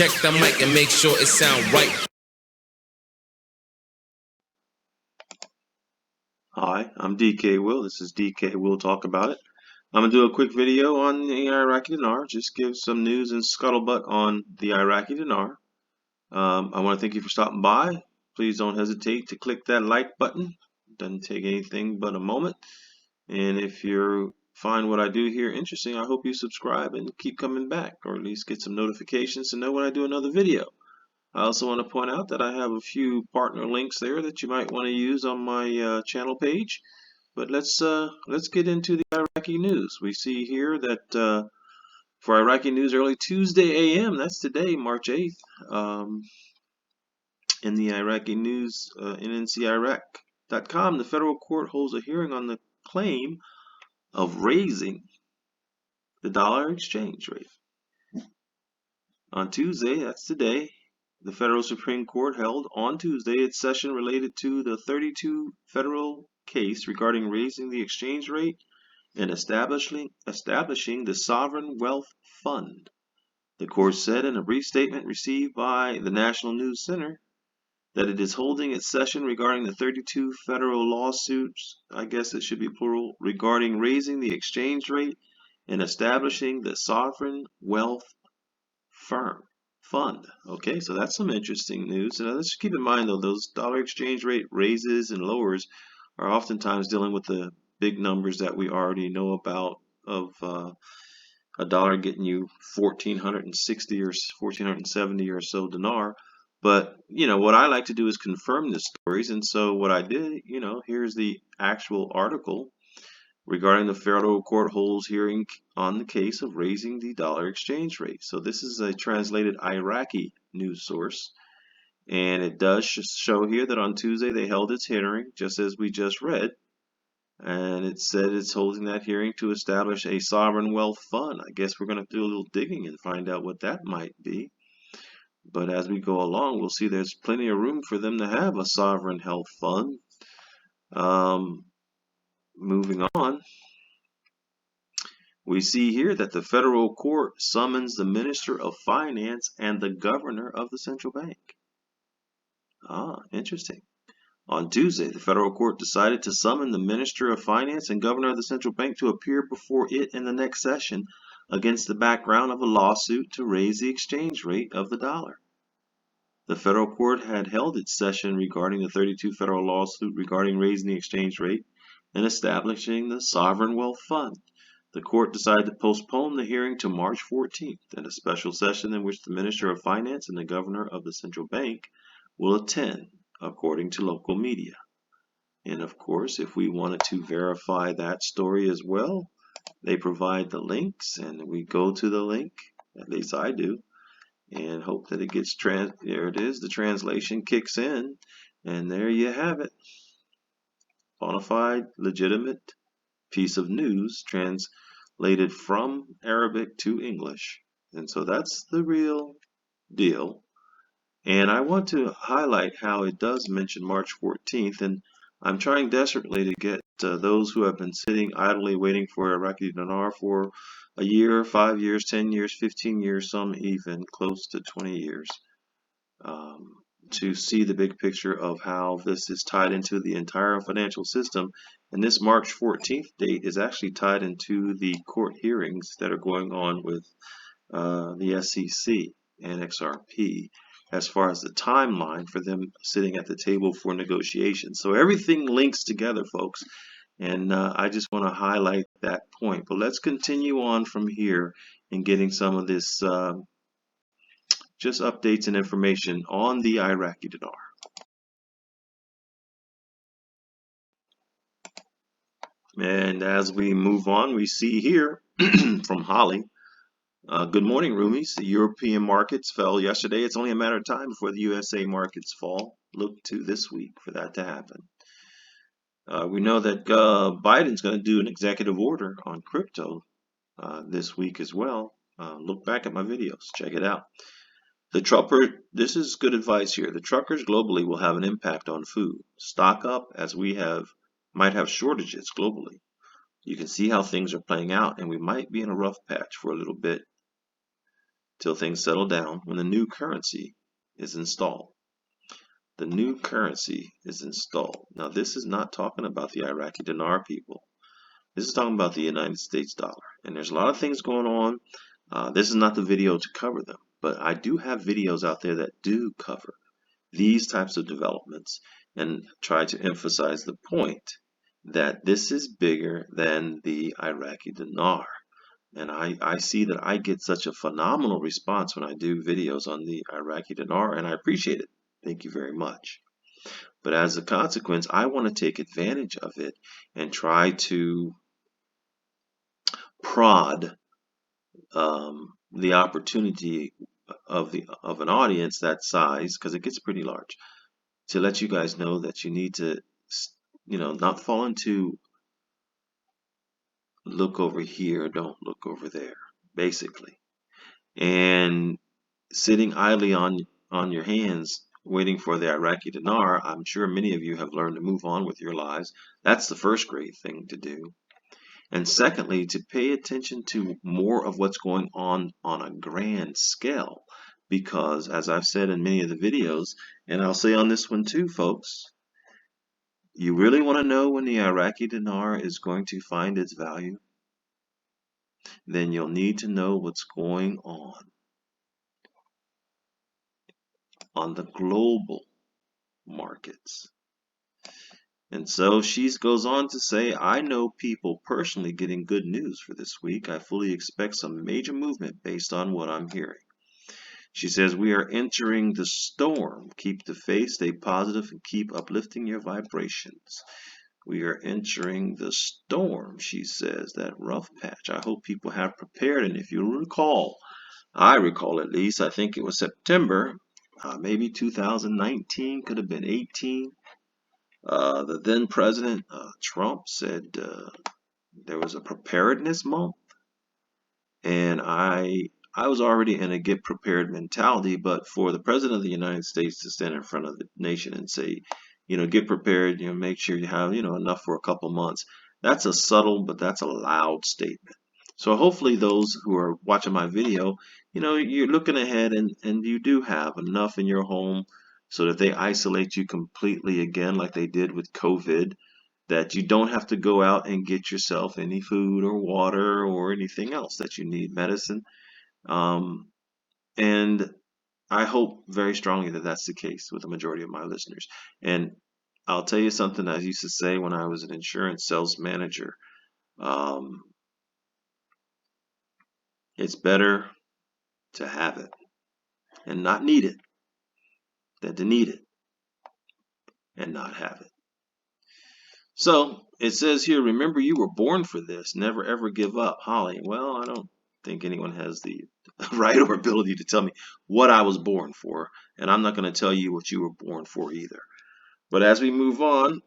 Check the mic and make sure it sound right. Hi, I'm DK Will. This is DK Will Talk About It. I'm going to do a quick video on the Iraqi Dinar, just give some news and scuttlebutt on the Iraqi Dinar. I want to thank you for stopping by. Please don't hesitate to click that like button. It doesn't take anything but a moment. And if you find what I do here interesting, I hope you subscribe and keep coming back, or at least get some notifications to know when I do another video. I also want to point out that I have a few partner links there that you might want to use on my channel page. But let's get into the Iraqi news. We see here that for Iraqi news early Tuesday a.m., that's today, March 8th, in the Iraqi news, nnciraq.com, the federal court holds a hearing on the claim of raising the dollar exchange rate. On Tuesday, that's today, the Federal Supreme Court held on Tuesday its session related to the 32 federal case regarding raising the exchange rate and establishing the Sovereign Wealth Fund. The court said in a brief statement received by the National News Center that it is holding its session regarding the 32 federal lawsuits, I guess it should be plural, regarding raising the exchange rate and establishing the Sovereign Wealth Fund. Okay, so that's some interesting news. And let's keep in mind, though, those dollar exchange rate raises and lowers are oftentimes dealing with the big numbers that we already know about of a dollar getting you 1,460 or 1,470 or so dinar. But, you know, what I like to do is confirm the stories. And so what I did, you know, here's the actual article regarding the federal court holds hearing on the case of raising the dollar exchange rate. So this is a translated Iraqi news source. And it does show here that on Tuesday they held its hearing, just as we just read. And it said it's holding that hearing to establish a sovereign wealth fund. I guess we're going to do a little digging and find out what that might be. But as we go along, we'll see there's plenty of room for them to have a sovereign health fund. Moving on, we see here that the federal court summons the Minister of Finance and the Governor of the Central Bank. Interesting. On Tuesday, the federal court decided to summon the Minister of Finance and Governor of the Central Bank to appear before it in the next session against the background of a lawsuit to raise the exchange rate of the dollar. The federal court had held its session regarding the 32 federal lawsuit regarding raising the exchange rate and establishing the Sovereign Wealth Fund. The court decided to postpone the hearing to March 14th in a special session in which the Minister of Finance and the Governor of the Central Bank will attend, according to local media. And of course, if we wanted to verify that story as well, they provide the links, and we go to the link, at least I do, and hope that it gets there it is, the translation kicks in, and there you have it. Bona fide, legitimate piece of news translated from Arabic to English. And so that's the real deal. And I want to highlight how it does mention March 14th, and I'm trying desperately to get those who have been sitting idly waiting for Iraqi Dinar for a year, 5 years, 10 years, 15 years, some even close to 20 years, to see the big picture of how this is tied into the entire financial system. And this March 14th date is actually tied into the court hearings that are going on with the SEC and XRP, as far as the timeline for them sitting at the table for negotiations. So everything links together, folks, and I just want to highlight that point. But let's continue on from here and getting some of this just updates and information on the Iraqi Dinar. And as we move on, we see here from Holly, good morning, Roomies. The European markets fell yesterday. It's only a matter of time before the USA markets fall. Look to this week for that to happen. We know that Biden's going to do an executive order on crypto this week as well. Look back at my videos. Check it out. This is good advice here. The truckers globally will have an impact on food. Stock up, as we might have shortages globally. You can see how things are playing out, and we might be in a rough patch for a little bit. till things settle down when the new currency is installed. The new currency is installed. Now, this is not talking about the Iraqi dinar, people. This is talking about the United States dollar. And there's a lot of things going on. This is not the video to cover them, but I do have videos out there that do cover these types of developments and try to emphasize the point that this is bigger than the Iraqi dinar. And I see that I get such a phenomenal response when I do videos on the Iraqi dinar, and I appreciate it. Thank you very much. But as a consequence, I want to take advantage of it and try to prod the opportunity of an audience that size, because it gets pretty large, to let you guys know that you need to, not fall into look over here, don't look over there, basically. And sitting idly on your hands waiting for the Iraqi dinar, I'm sure many of you have learned to move on with your lives. That's the first great thing to do. And secondly, to pay attention to more of what's going on a grand scale. Because as I've said in many of the videos, and I'll say on this one too, folks, you really want to know when the Iraqi dinar is going to find its value? Then you'll need to know what's going on the global markets. And so she goes on to say, I know people personally getting good news for this week. I fully expect some major movement based on what I'm hearing. She says, we are entering the storm. Keep the faith, stay positive, and keep uplifting your vibrations. We are entering the storm, she says, that rough patch. I hope people have prepared. And if you recall, I recall at least, I think it was September, maybe 2019, could have been 18. The then President Trump said there was a preparedness month, and I was already in a get prepared mentality, but for the President of the United States to stand in front of the nation and say, get prepared, make sure you have, enough for a couple months, that's a subtle, but that's a loud statement. So hopefully those who are watching my video, you're looking ahead and you do have enough in your home so that they isolate you completely again like they did with COVID, that you don't have to go out and get yourself any food or water or anything else that you need, medicine. And I hope very strongly that that's the case with the majority of my listeners. And I'll tell you something I used to say when I was an insurance sales manager. It's better to have it and not need it than to need it and not have it. So it says here, remember you were born for this. Never ever give up. Holly, well, I don't think anyone has the right or ability to tell me what I was born for, and I'm not going to tell you what you were born for either. But as we move on,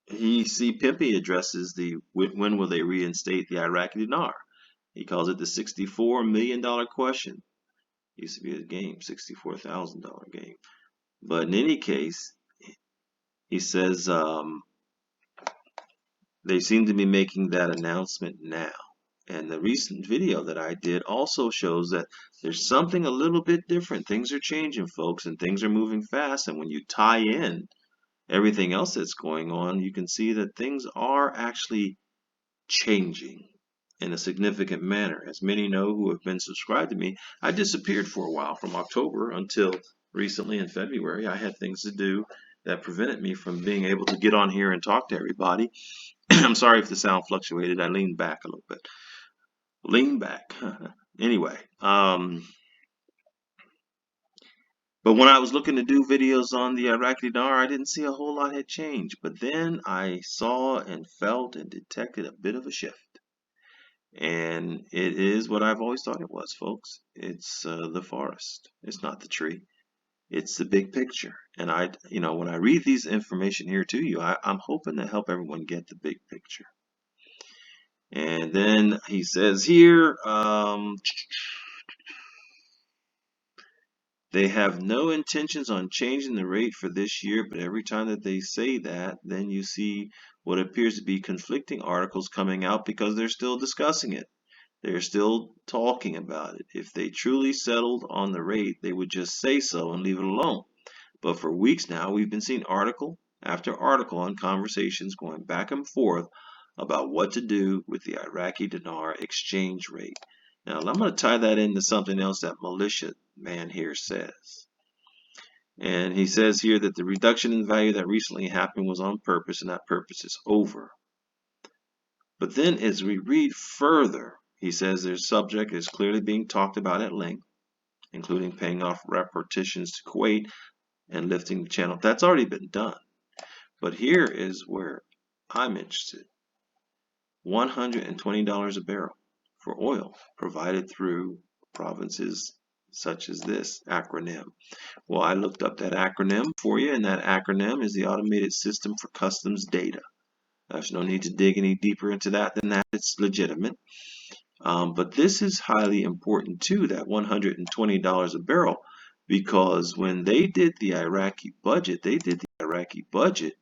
C. Pimpy addresses the when will they reinstate the Iraqi dinar? He calls it the $64 million question. Used to be a game, $64,000 game. But in any case, he says they seem to be making that announcement now. And the recent video that I did also shows that there's something a little bit different. Things are changing, folks, and things are moving fast. And when you tie in everything else that's going on, you can see that things are actually changing in a significant manner. As many know who have been subscribed to me, I disappeared for a while from October until recently in February. I had things to do that prevented me from being able to get on here and talk to everybody. I'm sorry if the sound fluctuated. I leaned back a little bit. Lean back. Anyway, but when I was looking to do videos on the Iraqi dinar, I didn't see a whole lot had changed. But then I saw and felt and detected a bit of a shift. And it is what I've always thought it was, folks. It's the forest. It's not the tree. It's the big picture. And when I read these information here to you, I'm hoping to help everyone get the big picture. And then he says here, they have no intentions on changing the rate for this year, but every time that they say that, then you see what appears to be conflicting articles coming out because they're still discussing it. They're still talking about it. If they truly settled on the rate, they would just say so and leave it alone. But for weeks now, we've been seeing article after article and conversations going back and forth about what to do with the Iraqi dinar exchange rate. Now, I'm going to tie that into something else that militia man here says. And he says here that the reduction in value that recently happened was on purpose, and that purpose is over. But then as we read further, he says their subject is clearly being talked about at length, including paying off reparations to Kuwait and lifting the channel. That's already been done. But here is where I'm interested. $120 a barrel for oil provided through provinces such as this acronym. Well, I looked up that acronym for you, and that acronym is the Automated System for Customs Data. There's no need to dig any deeper into that than that. It's legitimate. But this is highly important too, that $120 a barrel, because when they did the Iraqi budget, they did the Iraqi budget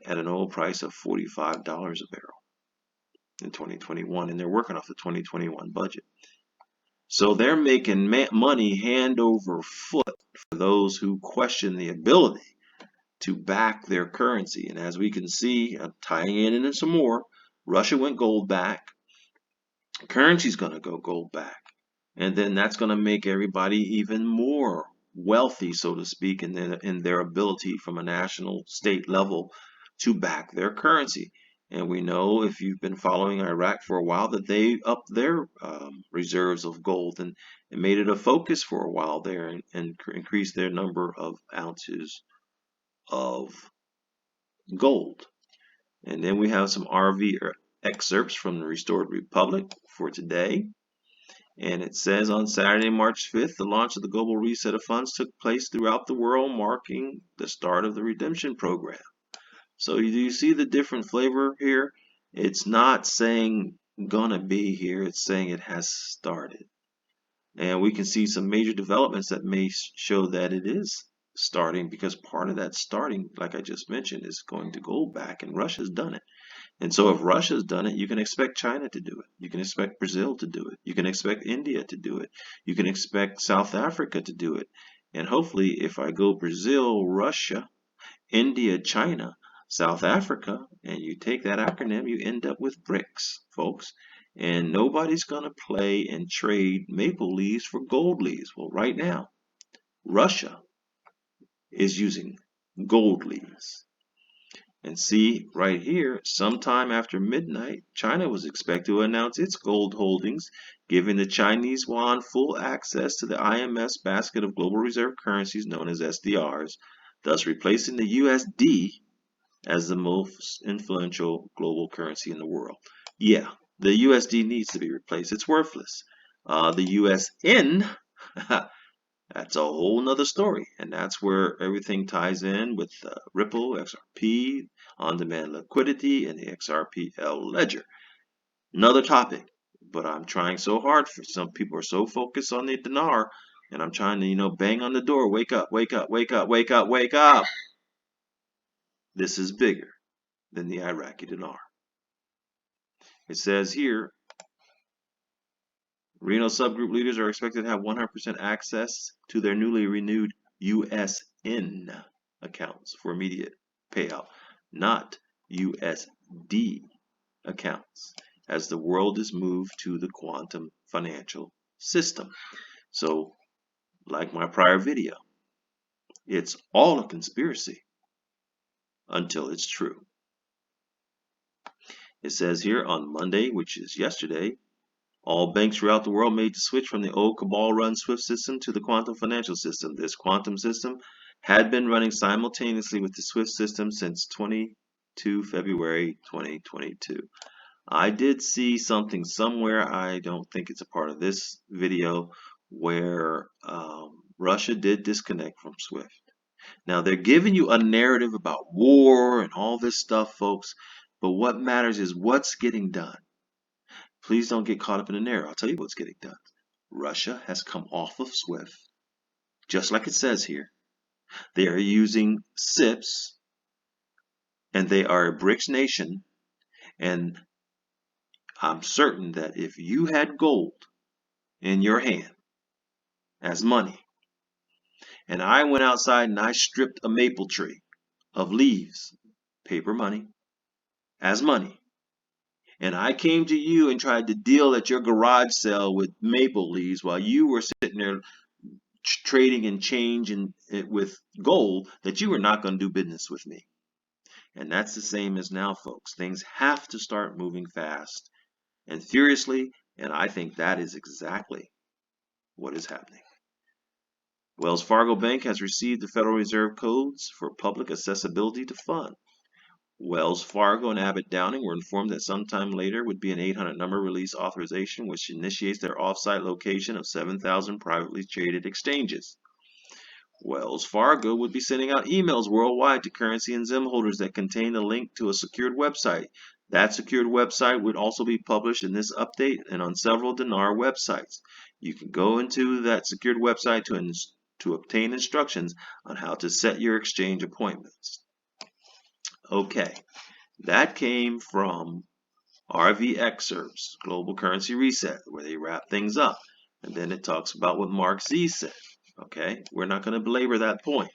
at an oil price of $45 a barrel in 2021, and they're working off the 2021 budget. So they're making money hand over foot for those who question the ability to back their currency. And as we can see, tying it into some more, Russia went gold back. Currency's going to go gold back. And then that's going to make everybody even more wealthy, so to speak, in their ability from a national state level to back their currency. And we know, if you've been following Iraq for a while, that they upped their reserves of gold and made it a focus for a while there, and increased their number of ounces of gold. And then we have some RV excerpts from the Restored Republic for today. And it says on Saturday, March 5th, the launch of the Global Reset of Funds took place throughout the world, marking the start of the redemption program. So do you see the different flavor here? It's not saying gonna be here, it's saying it has started. And we can see some major developments that may show that it is starting, because part of that starting, like I just mentioned, is going to go back, and Russia's done it. And so if Russia's done it, you can expect China to do it. You can expect Brazil to do it. You can expect India to do it. You can expect South Africa to do it. And hopefully, if I go Brazil, Russia, India, China, South Africa, and you take that acronym, you end up with BRICS, folks. And nobody's going to play and trade maple leaves for gold leaves. Well, right now, Russia is using gold leaves. And see right here, sometime after midnight, China was expected to announce its gold holdings, giving the Chinese yuan full access to the IMF basket of global reserve currencies known as SDRs, thus replacing the USD as the most influential global currency in the world. Yeah, the USD needs to be replaced. It's worthless. The USN, that's a whole nother story, and that's where everything ties in with Ripple, XRP, on-demand liquidity, and the XRPL ledger. Another topic, but I'm trying so hard. For some people are so focused on the dinar, and I'm trying to, bang on the door. Wake up, wake up, wake up, wake up, wake up. This is bigger than the Iraqi dinar. It says here, Reno subgroup leaders are expected to have 100% access to their newly renewed USN accounts for immediate payout, not USD accounts, as the world is moved to the quantum financial system. So, like my prior video, it's all a conspiracy until it's true. It says here on Monday, which is yesterday, all banks throughout the world made the switch from the old cabal-run SWIFT system to the quantum financial system. This quantum system had been running simultaneously with the SWIFT system since 22 February 2022. I did see something somewhere, I don't think it's a part of this video, where Russia did disconnect from SWIFT. Now, they're giving you a narrative about war and all this stuff, folks, but what matters is what's getting done. Please don't get caught up in the narrative. I'll tell you what's getting done. Russia has come off of SWIFT, just like it says here. They are using SIPs, and they are a BRICS nation, and I'm certain that if you had gold in your hand as money, and I went outside and I stripped a maple tree of leaves, paper money, as money, and I came to you and tried to deal at your garage sale with maple leaves while you were sitting there trading and change and with gold, that you were not going to do business with me. And that's the same as now, folks. Things have to start moving fast and furiously, and I think that is exactly what is happening. Wells Fargo Bank has received the Federal Reserve codes for public accessibility to fund. Wells Fargo and Abbott Downing were informed that sometime later would be an 800 number release authorization, which initiates their off-site location of 7,000 privately traded exchanges. Wells Fargo would be sending out emails worldwide to currency and Zim holders that contain a link to a secured website. That secured website would also be published in this update and on several Dinar websites. You can go into that secured website to obtain instructions on how to set your exchange appointments. Okay, that came from RV Excerpts, Global Currency Reset, where they wrap things up. And then it talks about what Mark Z said. Okay, we're not going to belabor that point.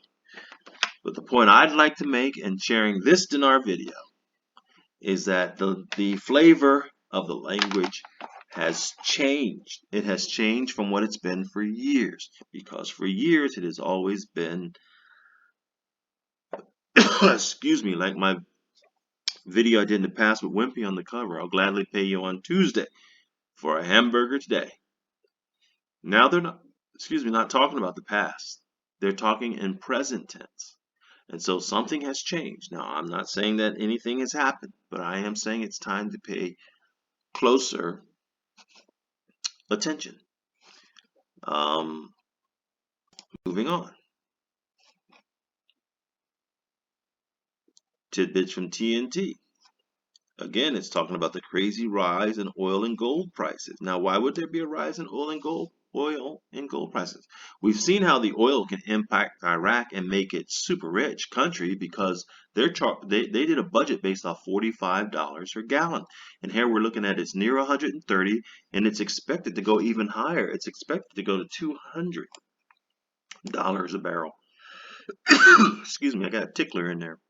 But the point I'd like to make in sharing this Dinar video is that the flavor of the language has changed. It has changed from what it's been for years, because for years it has always been, excuse me, like my video I did in the past with Wimpy on the cover, I'll gladly pay you on Tuesday for a hamburger today. Now they're not talking about the past. They're talking in present tense. And so something has changed. Now, I'm not saying that anything has happened, but I am saying it's time to pay closer attention. Moving on. Tidbits from TNT. Again, it's talking about the crazy rise in oil and gold prices. Now, why would there be a rise in oil and gold prices? We've seen how the oil can impact Iraq and make it super rich country, because they did a budget based off $45 per gallon. And here we're looking at it's near 130, and it's expected to go even higher. It's expected to go to $200 a barrel. Excuse me, I got a tickler in there.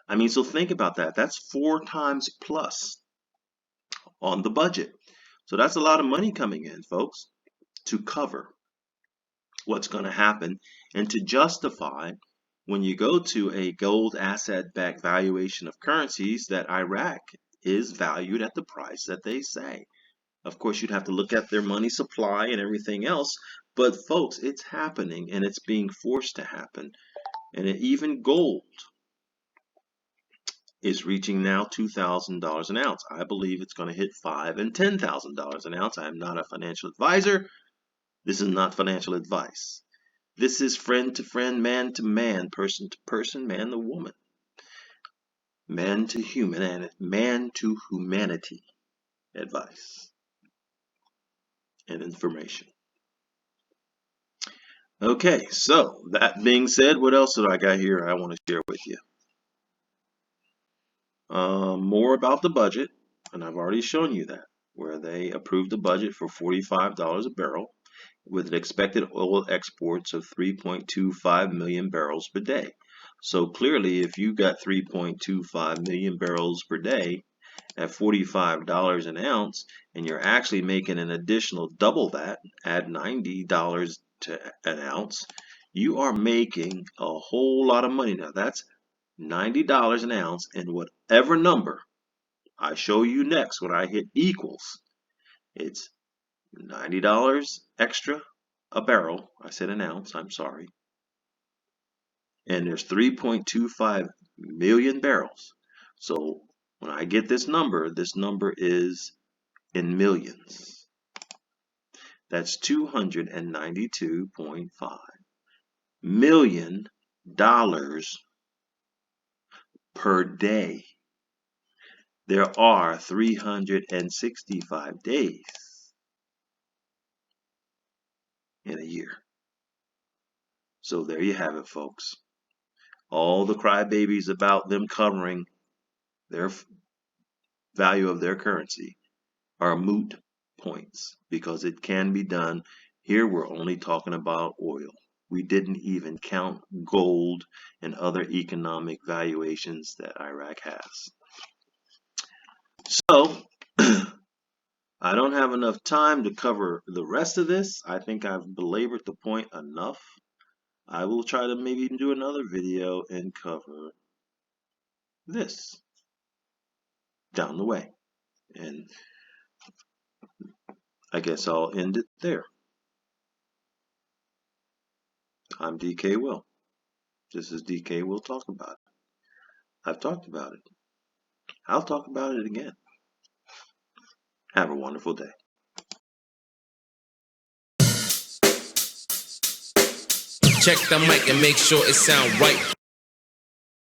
I mean, so think about that. That's 4 times plus on the budget. So that's a lot of money coming in, folks, to cover what's going to happen and to justify when you go to a gold asset-backed valuation of currencies that Iraq is valued at the price that they say. Of course, you'd have to look at their money supply and everything else, but folks, it's happening and it's being forced to happen. And even gold is reaching now $2,000 an ounce. I believe it's going to hit $5,000 and $10,000 an ounce. I am not a financial advisor. This is not financial advice. This is friend to friend, man to man, person to person, man to woman, man to human, and man to humanity advice and information. Okay, so that being said, what else did I got here I want to share with you? More about the budget, and I've already shown you that, where they approved the budget for $45 a barrel with an expected oil exports of 3.25 million barrels per day. So clearly, if you got 3.25 million barrels per day at $45 an ounce, and you're actually making an additional double that, add $90 to an ounce, you are making a whole lot of money. Now that's $90 an ounce, and whatever number I show you next when I hit equals, it's $90 extra a barrel. I said an ounce, I'm sorry. And there's 3.25 million barrels. So when I get this number is in millions. That's $292.5 million per day. There are 365 days in a year. So there you have it, folks. All the crybabies about them covering their value of their currency are moot points because it can be done. Here we're only talking about oil. We didn't even count gold and other economic valuations that Iraq has. So, I don't have enough time to cover the rest of this. I think I've belabored the point enough. I will try to maybe do another video and cover this down the way. And I guess I'll end it there. I'm DK Will. This is DK Will Talk About It. I've talked about it. I'll talk about it again. Have a wonderful day. Check the mic and make sure it sound right.